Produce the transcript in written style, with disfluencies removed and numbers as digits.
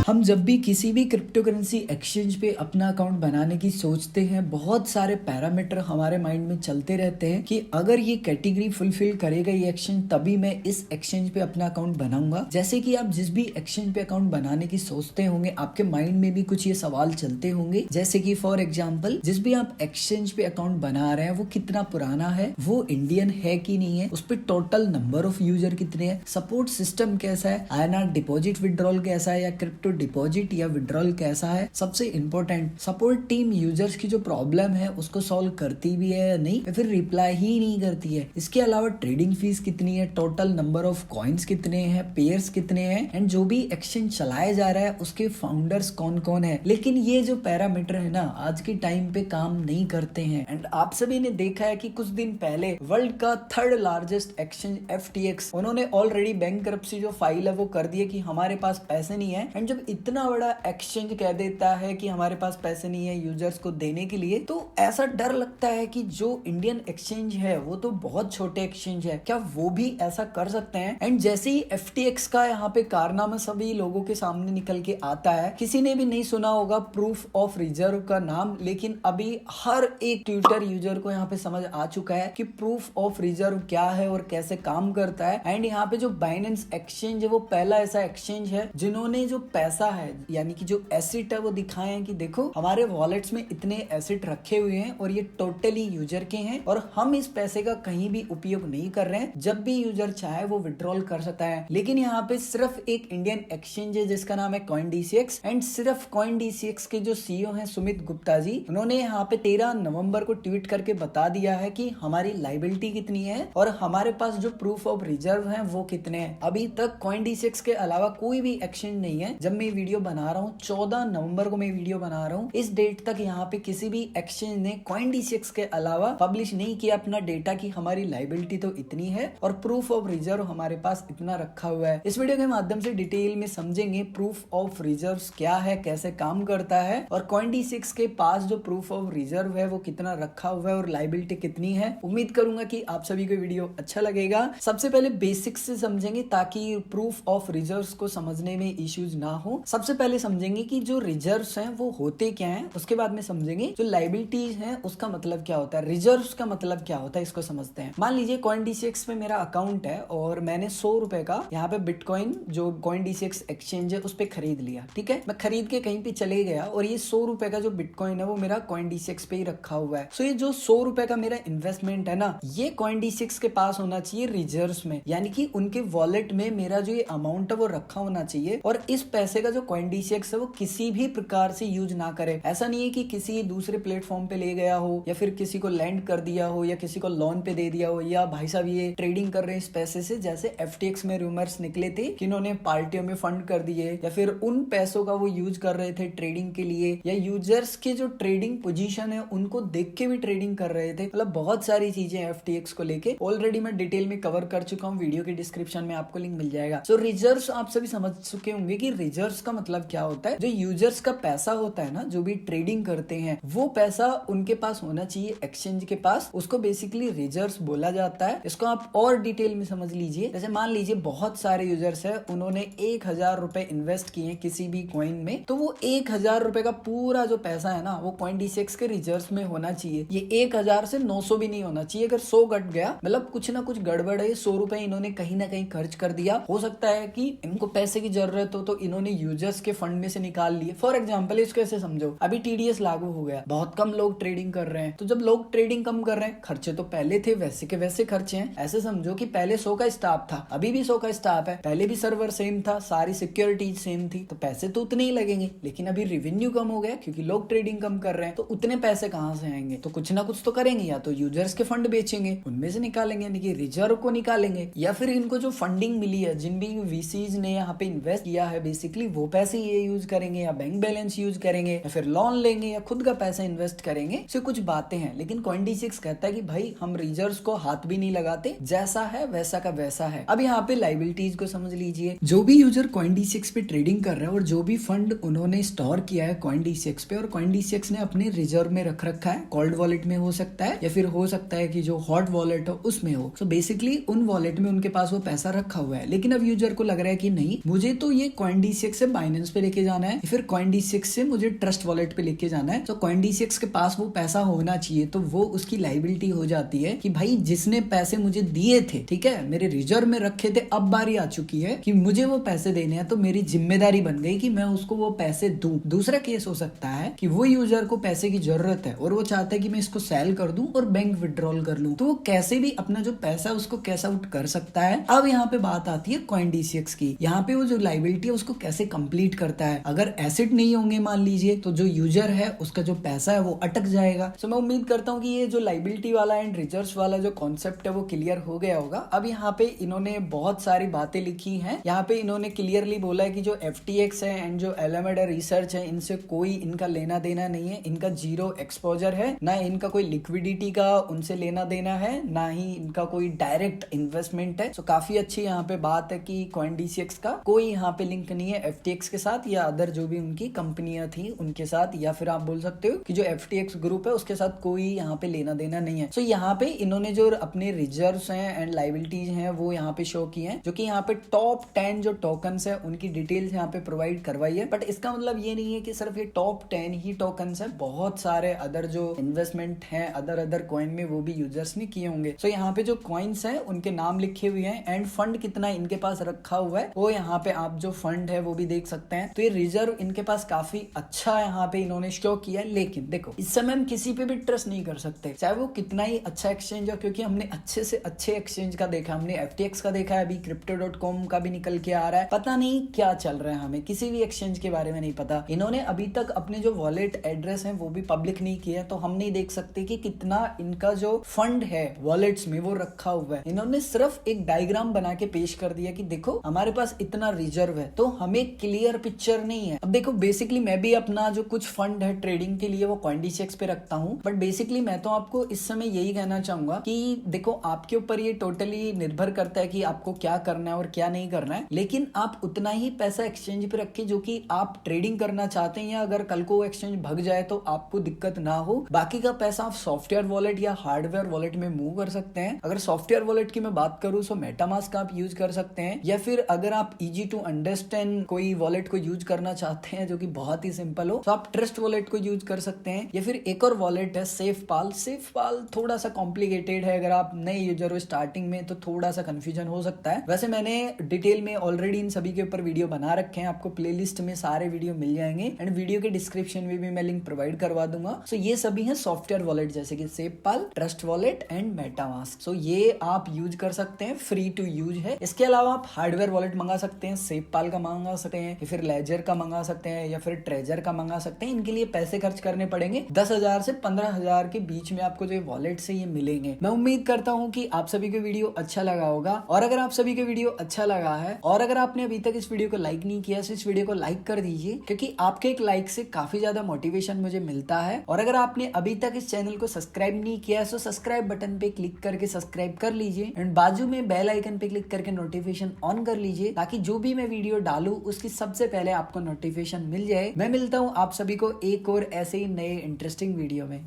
हम जब भी किसी भी क्रिप्टो करेंसी एक्सचेंज पे अपना अकाउंट बनाने की सोचते हैं, बहुत सारे पैरामीटर हमारे माइंड में चलते रहते हैं कि अगर ये कैटेगरी फुलफिल करेगा ये एक्सचेंज, तभी मैं इस एक्सचेंज पे अपना अकाउंट बनाऊंगा। जैसे कि आप जिस भी एक्सचेंज पे अकाउंट बनाने की सोचते होंगे, आपके माइंड में भी कुछ ये सवाल चलते होंगे। जैसे कि फॉर एग्जाम्पल, जिस भी आप एक्सचेंज पे अकाउंट बना रहे हैं वो कितना पुराना है, वो इंडियन है कि नहीं है, उस पर टोटल नंबर ऑफ यूजर कितने हैं, सपोर्ट सिस्टम कैसा है, INR डिपॉजिट विड्रॉल कैसा है या क्रिप्टो डिपॉजिट या विड्रॉल कैसा है। सबसे इंपॉर्टेंट, सपोर्ट टीम यूजर्स की जो प्रॉब्लम है उसको सॉल्व करती भी है या नहीं, या फिर रिप्लाई ही नहीं करती है। इसके अलावा ट्रेडिंग फीस कितनी है, टोटल नंबर ऑफ कॉइन्स कितने हैं, पेयर्स कितने हैं, एंड जो भी एक्सचेंज चलाया जा रहा है उसके फाउंडर्स कौन कौन है। लेकिन ये जो पैरामीटर है ना, आज के टाइम पे काम नहीं करते हैं। एंड आप सभी ने देखा है कि कुछ दिन पहले वर्ल्ड का 3rd लार्जेस्ट एक्सचेंज FTX, उन्होंने ऑलरेडी बैंकरप्सी जो फाइल है वो कर दी है कि हमारे पास पैसे नहीं है। एंड जब इतना बड़ा एक्सचेंज कह देता है कि हमारे पास पैसे नहीं है यूजर्स को देने के लिए, तो ऐसा डर लगता है कि जो इंडियन एक्सचेंज है वो तो बहुत छोटे एक्सचेंज है, क्या वो भी ऐसा कर सकते हैं। एंड जैसे ही FTX का यहाँ पे कारनामा सभी लोगों के सामने निकल के आता है, किसी ने भी नहीं सुना होगा प्रूफ ऑफ रिजर्व का नाम, लेकिन अभी हर एक ट्विटर यूजर को यहाँ पे समझ आ चुका है कि प्रूफ ऑफ रिजर्व क्या है और कैसे काम करता है। एंड यहाँ पे जो बाइनेंस एक्सचेंज है वो पहला ऐसा एक्सचेंज है जिन्होंने जो पैसा है, यानी कि जो एसेट है, वो दिखाए हैं कि देखो हमारे वॉलेट्स में इतने एसेट रखे हुए हैं और ये टोटली यूजर के हैं और हम इस पैसे का कहीं भी उपयोग नहीं कर रहे हैं, जब भी यूजर चाहे वो विड्रॉल कर सकता है। लेकिन यहाँ पे सिर्फ एक इंडियन एक्सचेंज है जिसका नाम है CoinDCX, एंड सिर्फ CoinDCX के जो CEO हैं सुमित गुप्ता जी, उन्होंने यहाँ पे 13 नवंबर को ट्वीट करके बता दिया है कि हमारी लाइबिलिटी कितनी है और हमारे पास जो प्रूफ ऑफ रिजर्व है वो कितने हैं। अभी तक CoinDCX के अलावा कोई भी एक्सचेंज नहीं है। जब मैं वीडियो बना रहा हूँ, 14 नवंबर को मैं वीडियो बना रहा हूँ, इस डेट तक यहाँ पे किसी भी एक्सचेंज ने CoinDCX के अलावा पब्लिश नहीं किया अपना डेटा कि हमारी लाइबिलिटी तो इतनी है और प्रूफ ऑफ रिजर्व हमारे पास इतना रखा हुआ है। इस वीडियो के माध्यम से डिटेल में समझेंगे प्रूफ ऑफ रिजर्व क्या है, कैसे काम करता है और CoinDCX के पास जो प्रूफ ऑफ रिजर्व है वो कितना रखा हुआ है और लाइबिलिटी कितनी है। उम्मीद करूंगा कि आप सभी को वीडियो अच्छा लगेगा। सबसे पहले बेसिक्स से समझेंगे ताकि प्रूफ ऑफ रिजर्व्स को समझने में इश्यूज ना हो। सबसे पहले समझेंगे कि जो रिजर्व्स हैं वो होते क्या हैं, उसके बाद में समझेंगे जो लाइबिलिटीज हैं उसका मतलब क्या होता है, रिजर्व्स का मतलब क्या होता है, इसको समझते हैं। मान लीजिए CoinDCX में मेरा अकाउंट है और मैंने 100 रुपए का यहाँ पे बिटकॉइन जो CoinDCX एक्सचेंज है उस पे खरीद लिया। ठीक है, मैं खरीद के कहीं पे चले गया और ये 100 रुपए का जो बिटकॉइन है वो मेरा CoinDCX पे ही रखा हुआ है। सो ये जो 100 रुपए का मेरा इन्वेस्टमेंट है ना, ये CoinDCX के पास होना चाहिए रिजर्व्स में, यानी कि उनके वॉलेट में मेरा जो ये अमाउंट है वो रखा होना चाहिए और इस पैसे का जो CoinDCX है वो किसी भी प्रकार से यूज ना करे। ऐसा नहीं है कि किसी दूसरे प्लेटफॉर्म पे ले गया हो या फिर किसी को लैंड कर दिया हो या किसी को लोन पे दे दिया हो या भाई साहब ये ट्रेडिंग कर रहे हैं इस पैसे से, जैसे FTX में रूमर्स निकले थे कि इन्होंने पार्टियों में फंड कर दिए या फिर उन पैसों का वो यूज कर रहे थे ट्रेडिंग के लिए, या यूजर्स के जो ट्रेडिंग पोजीशन है उनको देख के भी ट्रेडिंग कर रहे थे। मतलब बहुत सारी चीजें FTX को लेके ऑलरेडी मैं डिटेल में कवर कर चुका हूँ, वीडियो के डिस्क्रिप्शन में आपको लिंक मिल जाएगा। सो रिजर्व्स आप सभी समझ चुके होंगे कि रिजर्व्स का मतलब क्या होता है। जो यूजर्स का पैसा होता है ना, जो भी ट्रेडिंग करते हैं, वो पैसा उनके पास होना चाहिए एक्सचेंज के पास, उसको बेसिकली रिजर्व्स बोला जाता है। इसको आप और डिटेल में समझ लीजिए। जैसे मान लीजिए बहुत सारे यूजर्स है, उन्होंने 1000 रुपए इन्वेस्ट किए किसी भी कॉइन में, तो वो 1000 रुपए का पूरा जो पैसा है ना वो CoinDCX के रिजर्व्स में होना चाहिए। ये 1000 से 900 भी नहीं होना चाहिए। अगर 100 घट गया मतलब कुछ ना कुछ गड़बड़ है, 100 रुपए इन्होंने कहीं ना कहीं खर्च कर दिया, हो सकता है कि इनको पैसे की जरूरत हो तो इन्होंने यूजर्स के फंड में से निकाल लिए। फॉर एग्जांपल इसको ऐसे समझो, अभी TDS लागू हो गया, बहुत कम लोग ट्रेडिंग कर रहे हैं, तो जब लोग ट्रेडिंग कम कर रहे हैं, खर्चे तो पहले थे वैसे के वैसे खर्चे हैं। ऐसे समझो कि पहले 100 का स्टाफ था, अभी भी 100 का स्टाफ है, पहले भी सर्वर सेम था, सारी सिक्योरिटीज सेम थी, तो पैसे तो उतने ही लगेंगे। लेकिन अभी रेवेन्यू कम हो गया क्योंकि लोग ट्रेडिंग कम कर रहे हैं, तो उतने पैसे कहां से आएंगे, तो कुछ ना कुछ तो करेंगे, या तो यूजर्स के फंड बेचेंगे, उनमें से निकालेंगे, यानी कि रिजर्व को निकालेंगे, या फिर इनको जो फंडिंग मिली है, जिन भी VCs ने यहाँ पे इन्वेस्ट किया है, बेसिकली वो पैसे ये यूज करेंगे या बैंक बैलेंस यूज करेंगे या फिर लोन लेंगे या खुद का पैसा इन्वेस्ट करेंगे। सो कुछ बातें हैं, लेकिन CoinDCX कहता है कि भाई हम रिजर्व्स को हाथ भी नहीं लगाते, जैसा है वैसा का वैसा है। अब यहाँ पे लाइबिलिटीज को समझ लीजिए। जो भी यूजर CoinDCX पे ट्रेडिंग कर रहा है और जो भी फंड उन्होंने स्टोर किया है CoinDCX पे और CoinDCX ने अपने रिजर्व में रख रखा है, कोल्ड वॉलेट में हो सकता है या फिर हो सकता है कि जो हॉट वॉलेट हो उसमें हो। सो बेसिकली उन वॉलेट में उनके पास वो पैसा रखा हुआ है। लेकिन अब यूजर को लग रहा है कि नहीं, मुझे तो ये CoinDCX FTX से बाइनेंस पे लेके जाना है, फिर CoinDCX से मुझे ट्रस्ट वॉलेट पे लेके जाना है। तो CoinDCX के पास वो पैसा होना चाहिए, तो वो उसकी लाइबिलिटी हो जाती है कि भाई जिसने पैसे मुझे दिए थे, ठीक है, मेरे रिजर्व में रखे थे, अब बारी आ चुकी है कि मुझे वो पैसे देने हैं, तो मेरी जिम्मेदारी बन गई कि मैं उसको वो पैसे दूं। दूसरा केस हो सकता है कि वो यूजर को पैसे की जरूरत है और वो चाहता है कि मैं इसको सेल कर दूं और बैंक विड्रॉल कर लूं, तो वो कैसे भी अपना जो पैसा है उसको कैश आउट कर सकता है। अब यहाँ पे बात आती है CoinDCX की। यहाँ पे वो जो लाइबिलिटी है उसको कैसे कंप्लीट करता है। अगर एसेट नहीं होंगे मान लीजिए, तो जो यूजर है उसका जो पैसा है वो अटक जाएगा। तो मैं उम्मीद करता हूँ कि ये जो लाइबिलिटी वाला एंड रिजर्व्स वाला जो कॉन्सेप्ट है वो क्लियर हो गया होगा। अब यहाँ पे इन्होंने बहुत सारी बातें लिखी हैं। यहाँ पे इन्होंने क्लियरली बोला है कि जो FTX है एंड जो Alameda रिसर्च है, इनसे कोई इनका लेना देना नहीं है, इनका जीरो एक्सपोजर है, ना इनका कोई लिक्विडिटी का उनसे लेना देना है, ना ही इनका कोई डायरेक्ट इन्वेस्टमेंट है। तो काफी अच्छी यहाँ पे बात है कि CoinDCX का कोई यहाँ पे लिंक नहीं है FTX के साथ या अदर जो भी उनकी कंपनियां थी उनके साथ, या फिर आप बोल सकते हो कि जो FTX ग्रुप है उसके साथ कोई यहाँ पे लेना देना नहीं है। तो यहाँ पे इन्होंने जो अपने रिजर्व्स हैं एंड लाइबिलिटीज हैं वो यहाँ पे शो की हैं, जो कि यहाँ पे टॉप 10 जो टोकन्स है उनकी डिटेल्स यहाँ पे प्रोवाइड करवाई है। बट इसका मतलब ये नहीं है कि सिर्फ ये टॉप 10 ही टोकन्स है, बहुत सारे अदर जो इन्वेस्टमेंट है अदर कॉइन में वो भी यूजर्स ने किए होंगे। तो यहाँ पे जो कॉइन्स है उनके नाम लिखे हुए हैं एंड फंड कितना इनके पास रखा हुआ है वो यहाँ पे आप जो फंड है वो भी देख सकते हैं। तो ये रिजर्व इनके पास काफी अच्छा यहाँ पे इन्होंने शो किया। लेकिन देखो इस समय हम किसी पे भी ट्रस्ट नहीं कर सकते, चाहे वो कितना ही अच्छा एक्सचेंज हो, क्योंकि हमने अच्छे से अच्छे एक्सचेंज का देखा, हमने FTX का देखा है, अभी Crypto.com का भी निकल के आ रहा है, पता नहीं क्या चल रहा है, हमें किसी भी एक्सचेंज के बारे में नहीं पता। इन्होंने अभी तक अपने जो वॉलेट एड्रेस है वो भी पब्लिक नहीं किया, तो हम नहीं देख सकते कि कितना इनका जो फंड है वॉलेट्स में वो रखा हुआ है। इन्होंने सिर्फ एक डायग्राम बना के पेश कर दिया कि देखो हमारे पास इतना रिजर्व है, तो हमें क्लियर पिक्चर नहीं है। अब देखो बेसिकली मैं भी अपना जो कुछ फंड है ट्रेडिंग के लिए वो CoinDCX पे रखता हूँ, बट बेसिकली मैं तो आपको इस समय यही कहना चाहूंगा कि देखो आपके ऊपर ये टोटली निर्भर करता है कि आपको क्या करना है और क्या नहीं करना है, लेकिन आप उतना ही पैसा एक्सचेंज पे रखिए जो कि आप ट्रेडिंग करना चाहते हैं, या अगर कल को वो एक्सचेंज भग जाए तो आपको दिक्कत ना हो। बाकी का पैसा आप सॉफ्टवेयर वॉलेट या हार्डवेयर वॉलेट में मूव कर सकते हैं। अगर सॉफ्टवेयर वॉलेट की मैं बात करूं तो मेटामास्क आप यूज कर सकते हैं, या फिर अगर आप इजी टू अंडरस्टैंड कोई वॉलेट को यूज करना चाहते हैं जो कि बहुत ही सिंपल हो तो आप ट्रस्ट वॉलेट को यूज कर सकते हैं, या फिर एक और वॉलेट है सेफपाल। सेफपाल थोड़ा सा कॉम्प्लिकेटेड है, अगर आप नए यूजर हो स्टार्टिंग में तो थोड़ा सा कंफ्यूजन हो सकता है। वैसे मैंने डिटेल में ऑलरेडी इन सभी के ऊपर वीडियो बना रखे हैं, आपको प्लेलिस्ट में सारे वीडियो मिल जाएंगे एंड वीडियो के डिस्क्रिप्शन में भी मैं लिंक प्रोवाइड करवा दूंगा। सो ये सभी हैं सॉफ्टवेयर वॉलेट जैसे कि सेफपाल, ट्रस्ट वॉलेट एंड मेटामास्क। सो ये आप यूज कर सकते हैं, फ्री टू यूज है। इसके अलावा आप हार्डवेयर वॉलेट मंगा सकते हैं, सेफपाल का मंगा सकते हैं, या फिर लेजर का मंगा सकते हैं, या फिर ट्रेजर का मंगा सकते हैं। इनके लिए पैसे खर्च करने पड़ेंगे, 10,000 से 15,000 के बीच में आपको जो वॉलेट से ये मिलेंगे। मैं उम्मीद करता हूँ कि आप सभी को वीडियो अच्छा लगा होगा, और अगर आप सभी को वीडियो अच्छा लगा है और अगर आपने अभी तक इस वीडियो को लाइक नहीं किया तो इस वीडियो को लाइक कर दीजिए, क्योंकि आपके एक लाइक से काफी ज्यादा मोटिवेशन मुझे मिलता है। और अगर आपने अभी तक इस चैनल को सब्सक्राइब नहीं किया है तो सब्सक्राइब बटन पे क्लिक करके सब्सक्राइब कर लीजिए एंड बाजू में बेल आइकन पे क्लिक करके नोटिफिकेशन ऑन कर लीजिए, ताकि जो भी मैं वीडियो डालूं उसकी सबसे पहले आपको नोटिफिकेशन मिल जाए। मैं मिलता हूँ आप सभी को एक और ऐसे ही नए इंटरेस्टिंग वीडियो में।